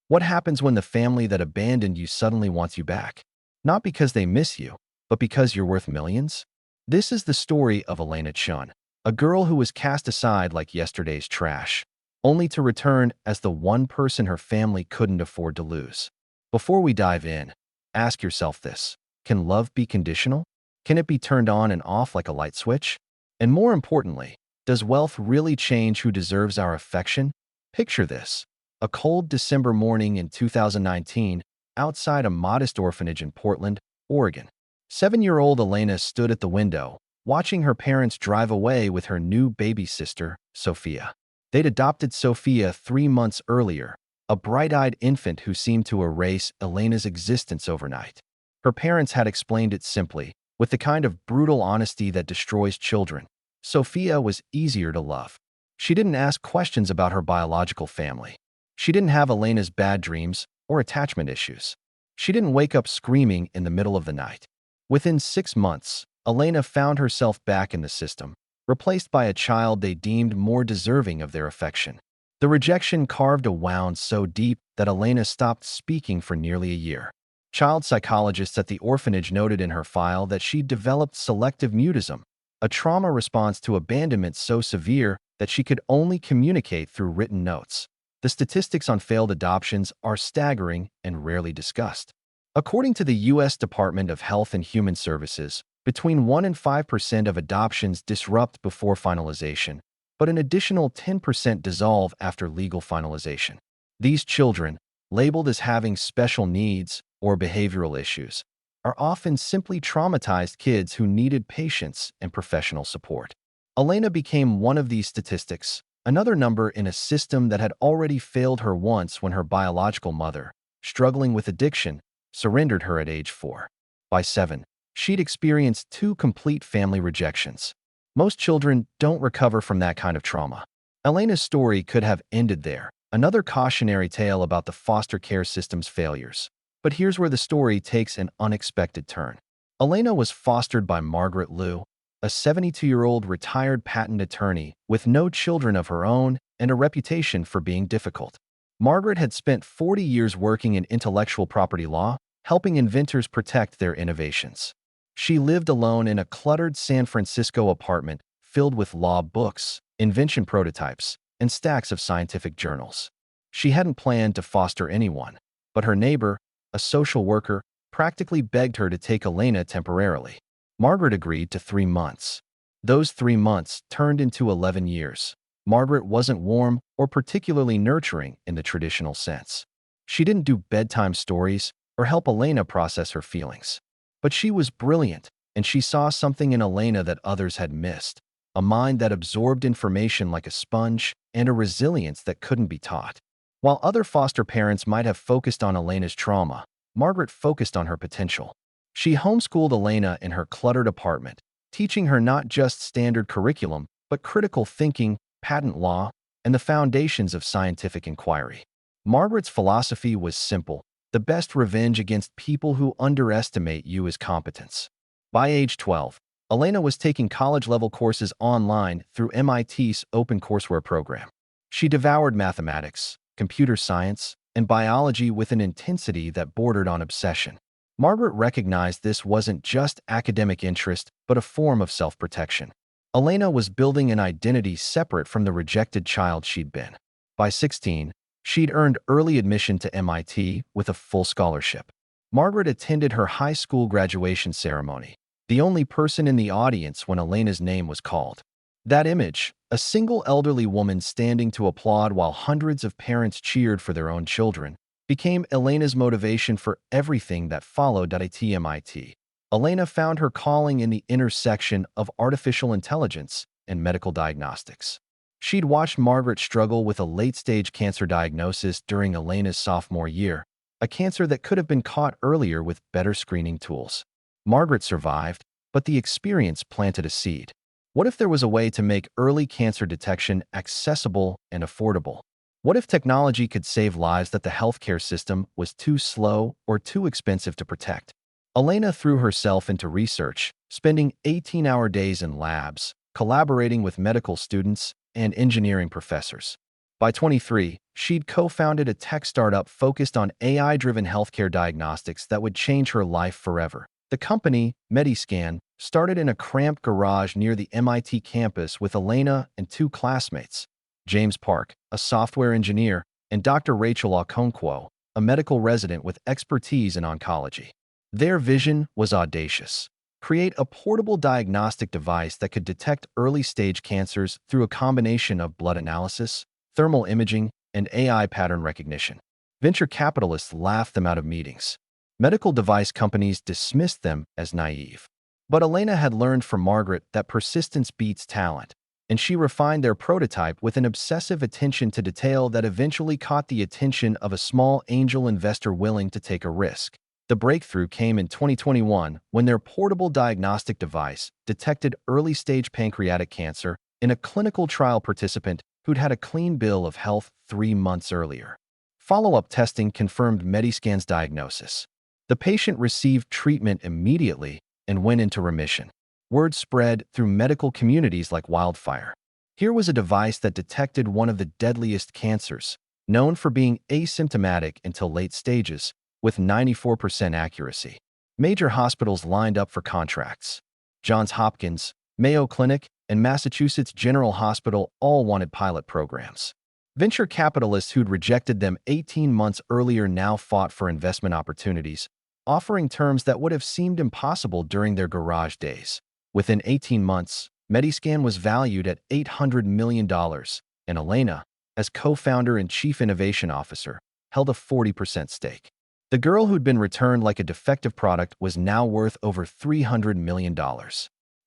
What happens when the family that abandoned you suddenly wants you back? Not because they miss you, but because you're worth millions? This is the story of Elena Chun, a girl who was cast aside like yesterday's trash, only to return as the one person her family couldn't afford to lose. Before we dive in, ask yourself this: can love be conditional? Can it be turned on and off like a light switch? And more importantly, does wealth really change who deserves our affection? Picture this: a cold December morning in 2019, outside a modest orphanage in Portland, Oregon. 7-year-old Elena stood at the window, watching her parents drive away with her new baby sister, Sophia. They'd adopted Sophia 3 months earlier, a bright-eyed infant who seemed to erase Elena's existence overnight. Her parents had explained it simply, with the kind of brutal honesty that destroys children. Sophia was easier to love. She didn't ask questions about her biological family. She didn't have Elena's bad dreams or attachment issues. She didn't wake up screaming in the middle of the night. Within 6 months, Elena found herself back in the system, replaced by a child they deemed more deserving of their affection. The rejection carved a wound so deep that Elena stopped speaking for nearly a year. Child psychologists at the orphanage noted in her file that she'd developed selective mutism, a trauma response to abandonment so severe that she could only communicate through written notes. The statistics on failed adoptions are staggering and rarely discussed. According to the U.S. Department of Health and Human Services, between 1 and 5% of adoptions disrupt before finalization, but an additional 10% dissolve after legal finalization. These children, labeled as having special needs or behavioral issues, are often simply traumatized kids who needed patience and professional support. Elena became one of these statistics, another number in a system that had already failed her once when her biological mother, struggling with addiction, surrendered her at age 4. By 7, she'd experienced 2 complete family rejections. Most children don't recover from that kind of trauma. Elena's story could have ended there, another cautionary tale about the foster care system's failures. But here's where the story takes an unexpected turn. Elena was fostered by Margaret Liu, a 72-year-old retired patent attorney with no children of her own and a reputation for being difficult. Margaret had spent 40 years working in intellectual property law, helping inventors protect their innovations. She lived alone in a cluttered San Francisco apartment filled with law books, invention prototypes, and stacks of scientific journals. She hadn't planned to foster anyone, but her neighbor, a social worker, practically begged her to take Elena temporarily. Margaret agreed to 3 months. Those 3 months turned into 11 years. Margaret wasn't warm or particularly nurturing in the traditional sense. She didn't do bedtime stories or help Elena process her feelings. But she was brilliant, and she saw something in Elena that others had missed: a mind that absorbed information like a sponge and a resilience that couldn't be taught. While other foster parents might have focused on Elena's trauma, Margaret focused on her potential. She homeschooled Elena in her cluttered apartment, teaching her not just standard curriculum, but critical thinking, patent law, and the foundations of scientific inquiry. Margaret's philosophy was simple: the best revenge against people who underestimate you is competence. By age 12, Elena was taking college-level courses online through MIT's OpenCourseWare program. She devoured mathematics, computer science, and biology with an intensity that bordered on obsession. Margaret recognized this wasn't just academic interest, but a form of self-protection. Elena was building an identity separate from the rejected child she'd been. By 16, she'd earned early admission to MIT with a full scholarship. Margaret attended her high school graduation ceremony, the only person in the audience when Elena's name was called. That image, a single elderly woman standing to applaud while hundreds of parents cheered for their own children, became Elena's motivation for everything that followed at MIT. Elena found her calling in the intersection of artificial intelligence and medical diagnostics. She'd watched Margaret struggle with a late-stage cancer diagnosis during Elena's sophomore year, a cancer that could have been caught earlier with better screening tools. Margaret survived, but the experience planted a seed. What if there was a way to make early cancer detection accessible and affordable? What if technology could save lives that the healthcare system was too slow or too expensive to protect? Elena threw herself into research, spending 18-hour days in labs, collaborating with medical students and engineering professors. By 23, she'd co-founded a tech startup focused on AI-driven healthcare diagnostics that would change her life forever. The company, Mediscan, started in a cramped garage near the MIT campus with Elena and two classmates, James Park, a software engineer, and Dr. Rachel Okonkwo, a medical resident with expertise in oncology. Their vision was audacious: create a portable diagnostic device that could detect early-stage cancers through a combination of blood analysis, thermal imaging, and AI pattern recognition. Venture capitalists laughed them out of meetings. Medical device companies dismissed them as naive. But Elena had learned from Margaret that persistence beats talent, and she refined their prototype with an obsessive attention to detail that eventually caught the attention of a small angel investor willing to take a risk. The breakthrough came in 2021 when their portable diagnostic device detected early-stage pancreatic cancer in a clinical trial participant who'd had a clean bill of health 3 months earlier. Follow-up testing confirmed Mediscan's diagnosis. The patient received treatment immediately and went into remission. Word spread through medical communities like wildfire. Here was a device that detected one of the deadliest cancers, known for being asymptomatic until late stages, with 94% accuracy. Major hospitals lined up for contracts. Johns Hopkins, Mayo Clinic, and Massachusetts General Hospital all wanted pilot programs. Venture capitalists who'd rejected them 18 months earlier now fought for investment opportunities, offering terms that would have seemed impossible during their garage days. Within 18 months, Mediscan was valued at $800 million, and Elena, as co-founder and chief innovation officer, held a 40% stake. The girl who'd been returned like a defective product was now worth over $300 million.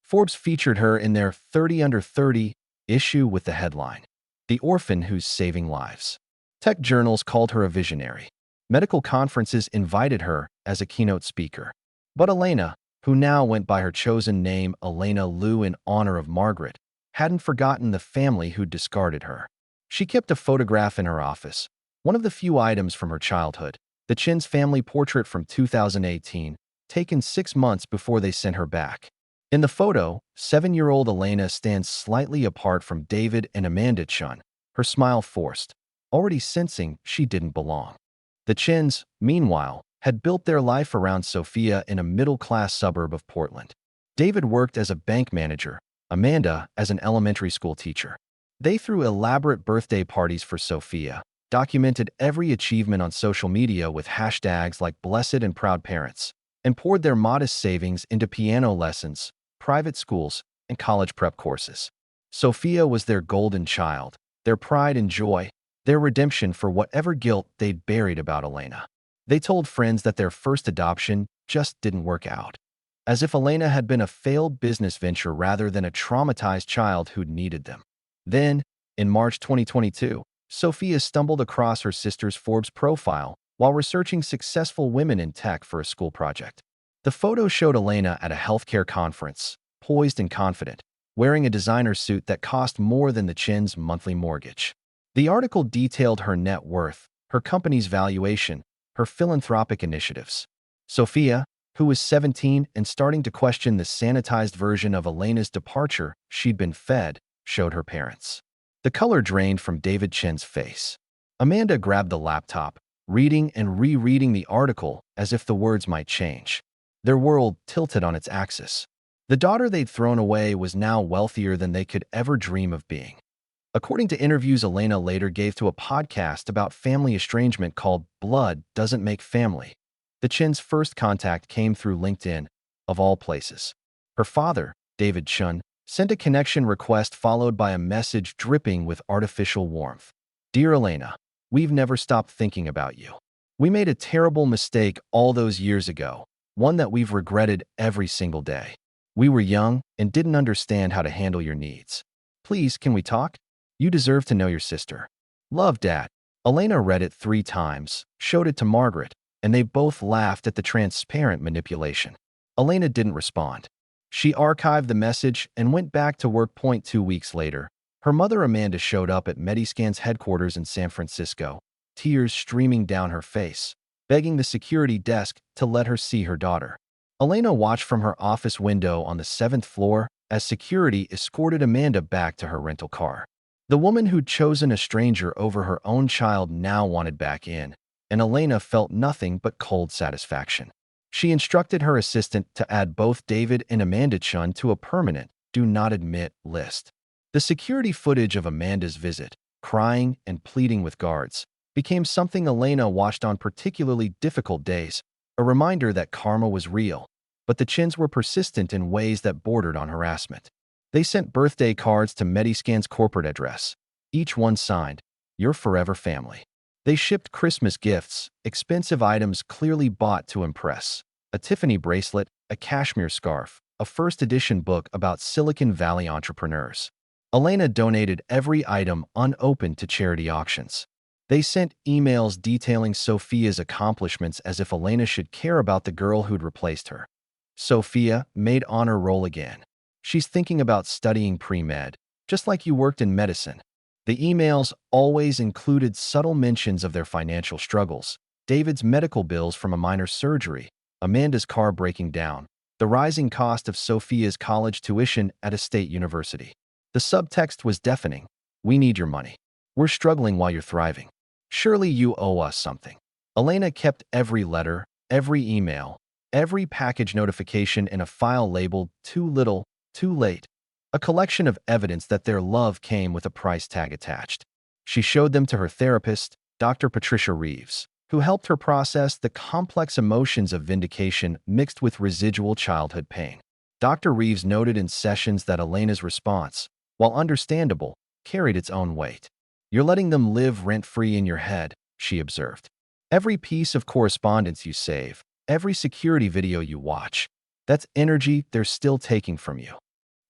Forbes featured her in their 30 Under 30 issue with the headline, "The Orphan Who's Saving Lives." Tech journals called her a visionary. Medical conferences invited her as a keynote speaker. But Elena, who now went by her chosen name Elena Liu in honor of Margaret, hadn't forgotten the family who'd discarded her. She kept a photograph in her office, one of the few items from her childhood, the Chin's family portrait from 2018, taken 6 months before they sent her back. In the photo, 7-year-old Elena stands slightly apart from David and Amanda Chun, her smile forced, already sensing she didn't belong. The Chins, meanwhile, had built their life around Sophia in a middle-class suburb of Portland. David worked as a bank manager, Amanda as an elementary school teacher. They threw elaborate birthday parties for Sophia, documented every achievement on social media with hashtags like Blessed and Proud Parents, and poured their modest savings into piano lessons, private schools, and college prep courses. Sophia was their golden child, their pride and joy, their redemption for whatever guilt they'd buried about Elena. They told friends that their first adoption just didn't work out, as if Elena had been a failed business venture rather than a traumatized child who'd needed them. Then, in March 2022, Sophia stumbled across her sister's Forbes profile while researching successful women in tech for a school project. The photo showed Elena at a healthcare conference, poised and confident, wearing a designer suit that cost more than the Chin's monthly mortgage. The article detailed her net worth, her company's valuation, her philanthropic initiatives. Sophia, who was 17 and starting to question the sanitized version of Elena's departure she'd been fed, showed her parents. The color drained from David Chin's face. Amanda grabbed the laptop, reading and rereading the article as if the words might change. Their world tilted on its axis. The daughter they'd thrown away was now wealthier than they could ever dream of being. According to interviews Elena later gave to a podcast about family estrangement called Blood Doesn't Make Family, the Chin's first contact came through LinkedIn, of all places. Her father, David Chun, sent a connection request followed by a message dripping with artificial warmth. "Dear Elena, we've never stopped thinking about you. We made a terrible mistake all those years ago, one that we've regretted every single day. We were young and didn't understand how to handle your needs. Please, can we talk? You deserve to know your sister. Love, Dad." Elena read it 3 times, showed it to Margaret, and they both laughed at the transparent manipulation. Elena didn't respond. She archived the message and went back to work. 2 weeks later, her mother Amanda showed up at Mediscan's headquarters in San Francisco, tears streaming down her face, begging the security desk to let her see her daughter. Elena watched from her office window on the 7th floor as security escorted Amanda back to her rental car. The woman who'd chosen a stranger over her own child now wanted back in, and Elena felt nothing but cold satisfaction. She instructed her assistant to add both David and Amanda Chun to a permanent "Do Not Admit" list. The security footage of Amanda's visit, crying and pleading with guards, became something Elena watched on particularly difficult days, a reminder that karma was real, but the Chins were persistent in ways that bordered on harassment. They sent birthday cards to Mediscan's corporate address, each one signed, "Your Forever Family." They shipped Christmas gifts, expensive items clearly bought to impress. A Tiffany bracelet, a cashmere scarf, a first-edition book about Silicon Valley entrepreneurs. Elena donated every item unopened to charity auctions. They sent emails detailing Sophia's accomplishments as if Elena should care about the girl who'd replaced her. Sophia made honor roll again. "She's thinking about studying pre-med, just like you worked in medicine." The emails always included subtle mentions of their financial struggles, David's medical bills from a minor surgery, Amanda's car breaking down, the rising cost of Sophia's college tuition at a state university. The subtext was deafening. "We need your money. We're struggling while you're thriving. Surely you owe us something." Elena kept every letter, every email, every package notification in a file labeled "Too Little, Too Late," a collection of evidence that their love came with a price tag attached. She showed them to her therapist, Dr. Patricia Reeves, who helped her process the complex emotions of vindication mixed with residual childhood pain. Dr. Reeves noted in sessions that Elena's response, while understandable, carried its own weight. "You're letting them live rent-free in your head," she observed. "Every piece of correspondence you save, every security video you watch, that's energy they're still taking from you."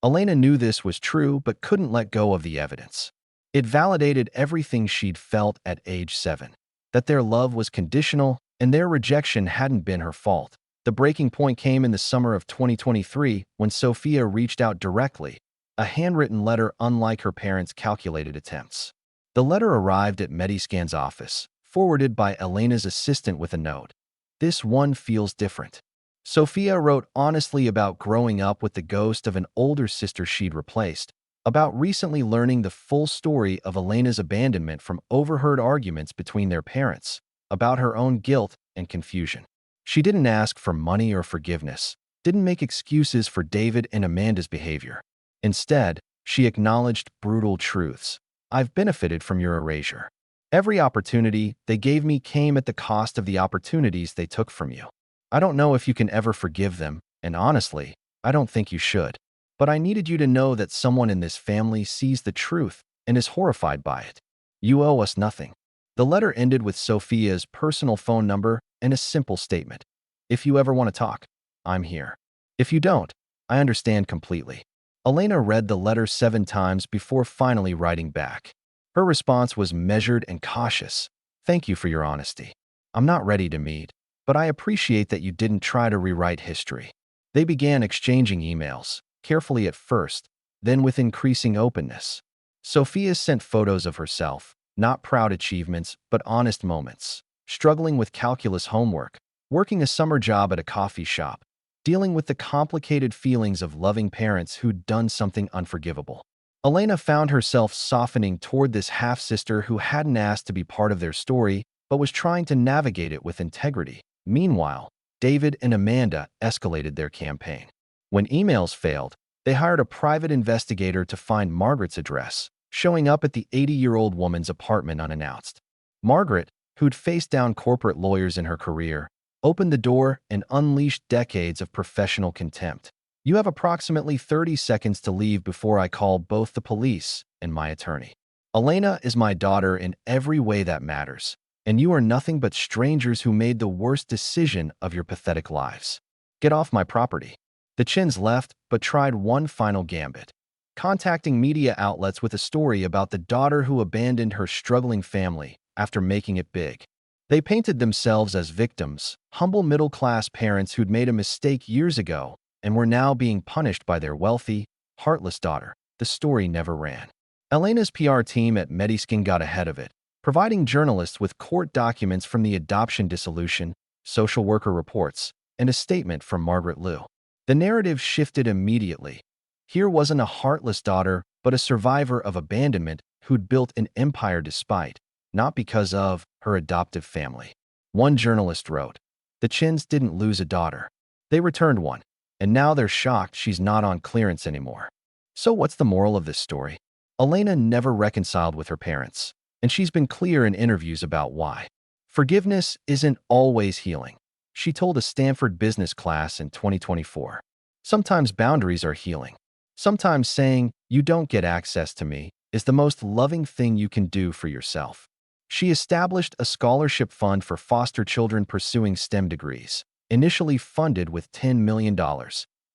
Elena knew this was true but couldn't let go of the evidence. It validated everything she'd felt at age 7, that their love was conditional and their rejection hadn't been her fault. The breaking point came in the summer of 2023 when Sophia reached out directly, a handwritten letter unlike her parents' calculated attempts. The letter arrived at Mediscan's office, forwarded by Elena's assistant with a note. "This one feels different." Sophia wrote honestly about growing up with the ghost of an older sister she'd replaced, about recently learning the full story of Elena's abandonment from overheard arguments between their parents, about her own guilt and confusion. She didn't ask for money or forgiveness, didn't make excuses for David and Amanda's behavior. Instead, she acknowledged brutal truths. "I've benefited from your erasure. Every opportunity they gave me came at the cost of the opportunities they took from you. I don't know if you can ever forgive them, and honestly, I don't think you should. But I needed you to know that someone in this family sees the truth and is horrified by it. You owe us nothing." The letter ended with Sophia's personal phone number and a simple statement: "If you ever want to talk, I'm here. If you don't, I understand completely." Elena read the letter 7 times before finally writing back. Her response was measured and cautious. "Thank you for your honesty. I'm not ready to meet, but I appreciate that you didn't try to rewrite history." They began exchanging emails, carefully at first, then with increasing openness. Sophia sent photos of herself, not proud achievements, but honest moments, struggling with calculus homework, working a summer job at a coffee shop, dealing with the complicated feelings of loving parents who'd done something unforgivable. Elena found herself softening toward this half-sister who hadn't asked to be part of their story, but was trying to navigate it with integrity. Meanwhile, David and Amanda escalated their campaign. When emails failed, they hired a private investigator to find Margaret's address, showing up at the 80-year-old woman's apartment unannounced. Margaret, who'd faced down corporate lawyers in her career, opened the door and unleashed decades of professional contempt. "You have approximately 30 seconds to leave before I call both the police and my attorney. Elena is my daughter in every way that matters, and you are nothing but strangers who made the worst decision of your pathetic lives. Get off my property." The Chins left, but tried one final gambit, contacting media outlets with a story about the daughter who abandoned her struggling family after making it big. They painted themselves as victims, humble middle-class parents who'd made a mistake years ago and were now being punished by their wealthy, heartless daughter. The story never ran. Elena's PR team at Mediscan got ahead of it, providing journalists with court documents from the adoption dissolution, social worker reports, and a statement from Margaret Liu. The narrative shifted immediately. Here wasn't a heartless daughter, but a survivor of abandonment who'd built an empire despite, not because of, her adoptive family. One journalist wrote, "The Chins didn't lose a daughter. They returned one, and now they're shocked she's not on clearance anymore." So what's the moral of this story? Elena never reconciled with her parents, and she's been clear in interviews about why. Forgiveness isn't always healing. She told a Stanford business class in 2024. Sometimes boundaries are healing. Sometimes saying, "You don't get access to me," is the most loving thing you can do for yourself. She established a scholarship fund for foster children pursuing STEM degrees, initially funded with $10 million,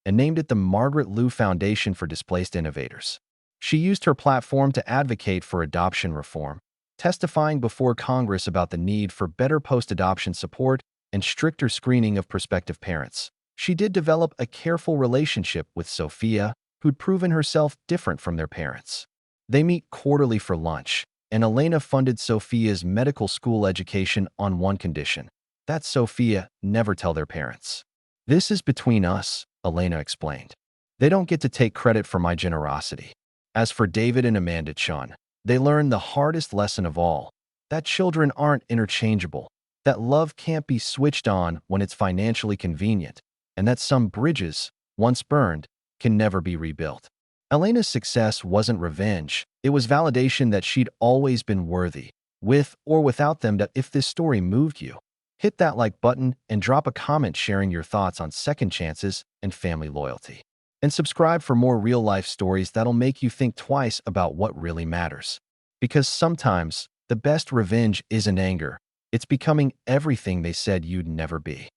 and named it the Margaret Liu Foundation for Displaced Innovators. She used her platform to advocate for adoption reform, testifying before Congress about the need for better post-adoption support and stricter screening of prospective parents. She did develop a careful relationship with Sophia, who'd proven herself different from their parents. They meet quarterly for lunch, and Elena funded Sophia's medical school education on one condition: that Sophia never tell their parents. "This is between us," Elena explained. "They don't get to take credit for my generosity." As for David and Amanda Chun, they learned the hardest lesson of all: that children aren't interchangeable, that love can't be switched on when it's financially convenient, and that some bridges, once burned, can never be rebuilt. Elena's success wasn't revenge, it was validation that she'd always been worthy, with or without them. That if this story moved you, hit that like button and drop a comment sharing your thoughts on second chances and family loyalty. And subscribe for more real-life stories that'll make you think twice about what really matters. Because sometimes, the best revenge isn't anger, it's becoming everything they said you'd never be.